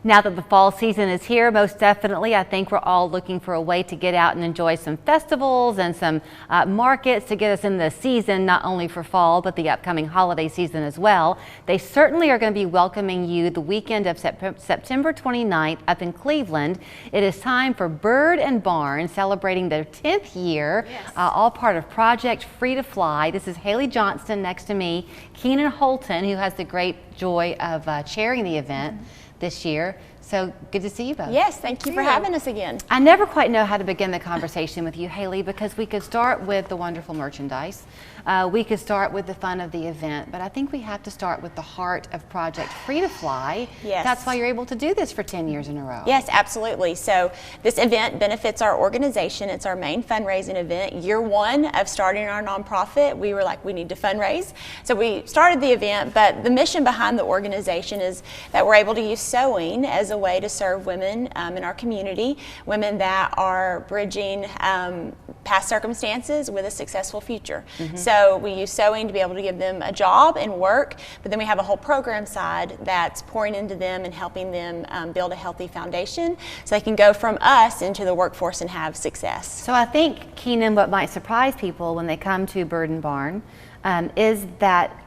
Now that the fall season is here, most definitely, I think we're all looking for a way to get out and enjoy some festivals and some markets to get us in the season, not only for fall, but the upcoming holiday season as well. They certainly are going to be welcoming you the weekend of September 29th up in Cleveland. It is time for Bird and Barn, celebrating their 10th year, all part of Project Free to Fly. This is Haley Johnston next to me, Keenan Holton, who has the great joy of chairing the event this year. So good to see you both. Yes, thank you for having us again. I never quite know how to begin the conversation with you, Haley, because we could start with the wonderful merchandise. We could start with the fun of the event, but I think we have to start with the heart of Project Free to Fly. Yes. That's why you're able to do this for 10 years in a row. Yes, absolutely. So this event benefits our organization. It's our main fundraising event. Year one of starting our nonprofit, we were like, we need to fundraise. So we started the event, but the mission behind the organization is that we're able to use sewing as a way to serve women in our community, women that are bridging past circumstances with a successful future. So we use sewing to be able to give them a job and work, but then we have a whole program side that's pouring into them and helping them build a healthy foundation so they can go from us into the workforce and have success. So I think, Keenan, what might surprise people when they come to Bird and Barn is that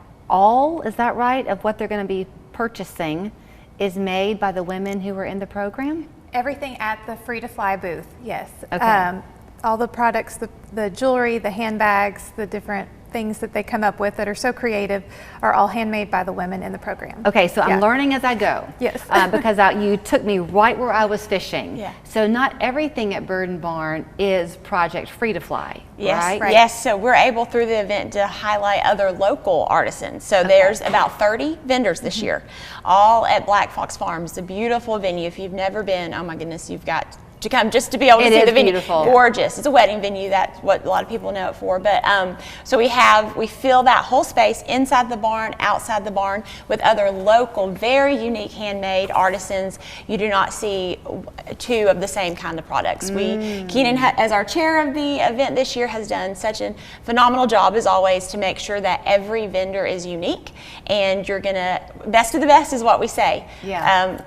is that right, of what they're going to be purchasing is made by the women who are in the program? Everything at the Free to Fly booth, yes. Okay. All the products, the jewelry, the handbags, the different things that they come up with that are so creative are all handmade by the women in the program. Okay, so I'm learning as I go. Yes. Because you took me right where I was fishing. Yeah. So not everything at Bird and Barn is Project Free to Fly, Yes, right? yes. So we're able through the event to highlight other local artisans. So there's about 30 vendors this year, all at Black Fox Farms, a beautiful venue. If you've never been, oh my goodness, you've got to come just to be able to see the venue. Beautiful. Gorgeous. It's a wedding venue. That's what a lot of people know it for. But so we fill that whole space inside the barn, outside the barn with other local, very unique handmade artisans. You do not see two of the same kind of products. Keenan, as our chair of the event this year, has done such a phenomenal job as always to make sure that every vendor is unique, and you're gonna best of the best is what we say.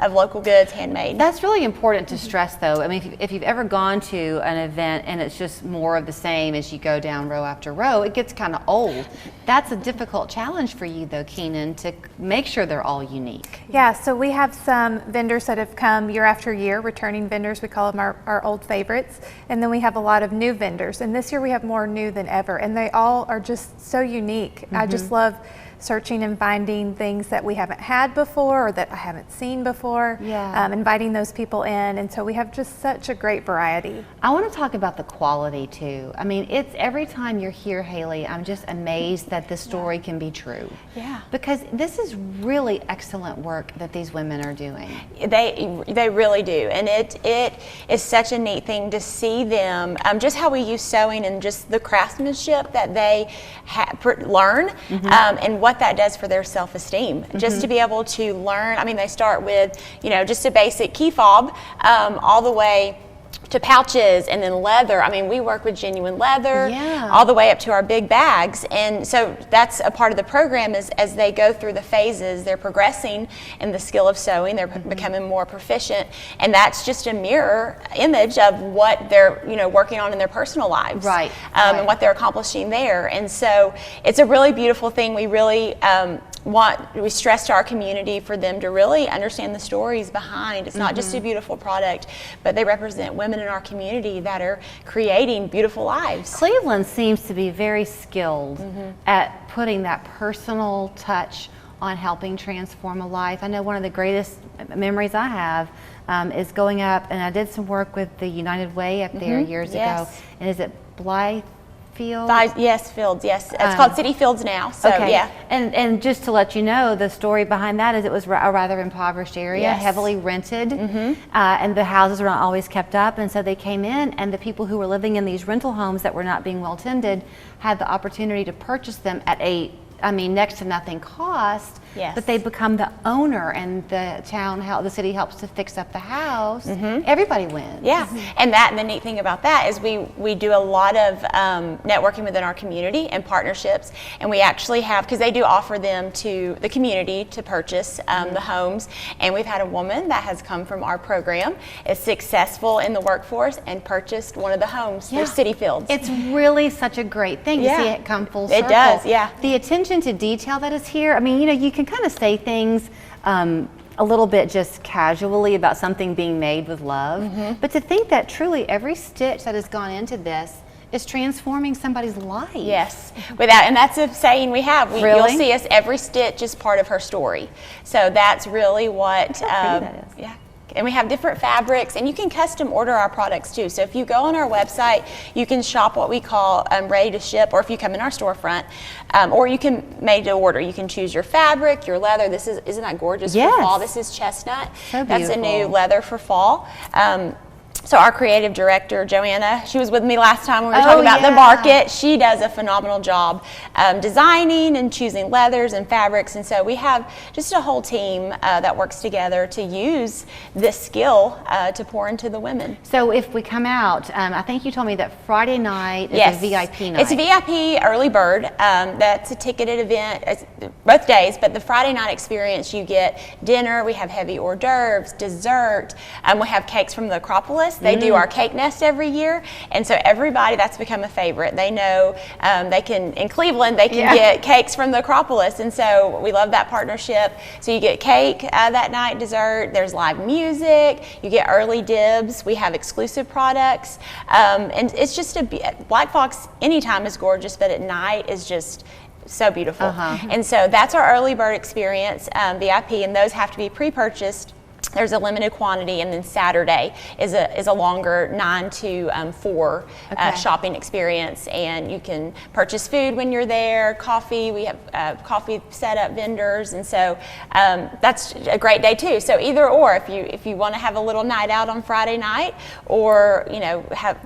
Of local goods, handmade. That's really important to stress, though. I mean, if you've ever gone to an event and it's just more of the same as you go down row after row, it gets kind of old. That's a difficult challenge for you, though, Keenan, to make sure they're all unique. Yeah, so we have some vendors that have come year after year, returning vendors. We call them our old favorites. And then we have a lot of new vendors. And this year we have more new than ever. And they all are just so unique. I just love searching and finding things that we haven't had before or that I haven't seen before, inviting those people in, and so we have just such a great variety. I want to talk about the quality too. I mean, it's every time you're here, Haley, I'm just amazed that this story can be true. Because this is really excellent work that these women are doing. They really do, and it is such a neat thing to see them, just how we use sewing and just the craftsmanship that they learn, and what that does for their self-esteem. Just to be able to learn, I mean, they start with, just a basic key fob, all the way to pouches and then leather. I mean, we work with genuine leather all the way up to our big bags. And so that's a part of the program is as they go through the phases, they're progressing in the skill of sewing, they're becoming more proficient. And that's just a mirror image of what they're, working on in their personal lives. And what they're accomplishing there. And so it's a really beautiful thing. We really, we stress to our community for them to really understand the stories behind. It's not just a beautiful product, but they represent women in our community that are creating beautiful lives. Cleveland seems to be very skilled at putting that personal touch on helping transform a life. I know one of the greatest memories I have is going up, and I did some work with the United Way up there years ago. And is it Blythe Field? Fields, yes. It's called City Fields now, so And just to let you know, the story behind that is it was a rather impoverished area, heavily rented, and the houses were not always kept up, and so they came in, and the people who were living in these rental homes that were not being well tended had the opportunity to purchase them at a next to nothing cost. Yes. But they become the owner, and the city helps to fix up the house. Everybody wins. Yeah, and the neat thing about that is we do a lot of networking within our community and partnerships, and we actually have, because they do offer them to the community to purchase the homes, and we've had a woman that has come from our program, is successful in the workforce, and purchased one of the homes for City Fields. It's really such a great thing to see it come full circle. It does, yeah. The attention to detail that is here. I mean, you can kind of say things a little bit just casually about something being made with love, but to think that truly every stitch that has gone into this is transforming somebody's life. Yes, and that's a saying we have. Really? You'll see us, every stitch is part of her story. So that's really what, Look how pretty that is. yeah. And we have different fabrics, and you can custom order our products too. So if you go on our website, you can shop what we call ready to ship, or if you come in our storefront, or you can made to order. You can choose your fabric, your leather. Isn't that gorgeous Yes. for fall? This is chestnut. So That's a new beautiful. leather for fall. So our creative director, Joanna, she was with me last time when we were talking about the market. She does a phenomenal job designing and choosing leathers and fabrics. And so we have just a whole team that works together to use this skill to pour into the women. So if we come out, I think you told me that Friday night is a VIP night. It's a VIP early bird. That's a ticketed event. It's both days, but the Friday night experience, you get dinner. We have heavy hors d'oeuvres, dessert. We have cakes from the Acropolis. They do our cake nest every year, and so everybody, that's become a favorite. They know they can, in Cleveland, they can get cakes from the Acropolis, and so we love that partnership. So you get cake that night, dessert. There's live music. You get early dibs. We have exclusive products, and it's just Black Fox anytime is gorgeous, but at night is just so beautiful. And so that's our early bird experience, VIP, and those have to be pre-purchased. There's a limited quantity, and then Saturday is a longer 9 to 4 shopping experience, and you can purchase food when you're there, coffee. We have coffee setup vendors, and so that's a great day too. So either or, if you want to have a little night out on Friday night, or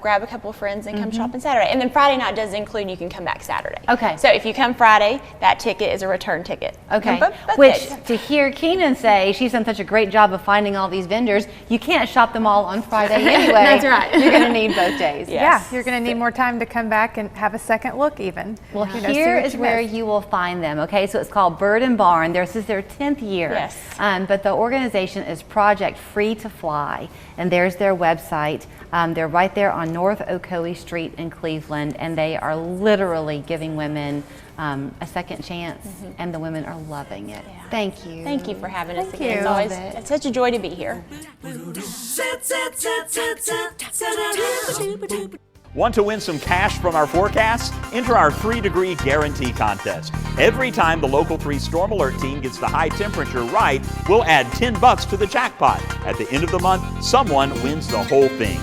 grab a couple of friends and come shopping Saturday. And then Friday night does include you can come back Saturday. Okay. So if you come Friday, that ticket is a return ticket. Okay. Both Which, days. to hear Keenan say she's done such a great job of finding all these vendors, you can't shop them all on Friday anyway. That's right. You're going to need both days. Yeah. Yeah, you're going to need more time to come back and have a second look even. Well, You know, see here what is you where missed. you will find them. Okay, so it's called Bird and Barn. This is their 10th year. Yes. But the organization is Project Free to Fly, and there's their website. They're right there on North Ocoee Street in Cleveland, and they are literally giving women a second chance, and the women are loving it. Thank you. Thank you for having us Thank again. you. It's always Love it. it's such a joy to be here. Want to win some cash from our forecast? Enter our 3-degree guarantee contest. Every time the Local 3 Storm Alert team gets the high temperature right, we'll add $10 to the jackpot. At the end of the month, someone wins the whole thing.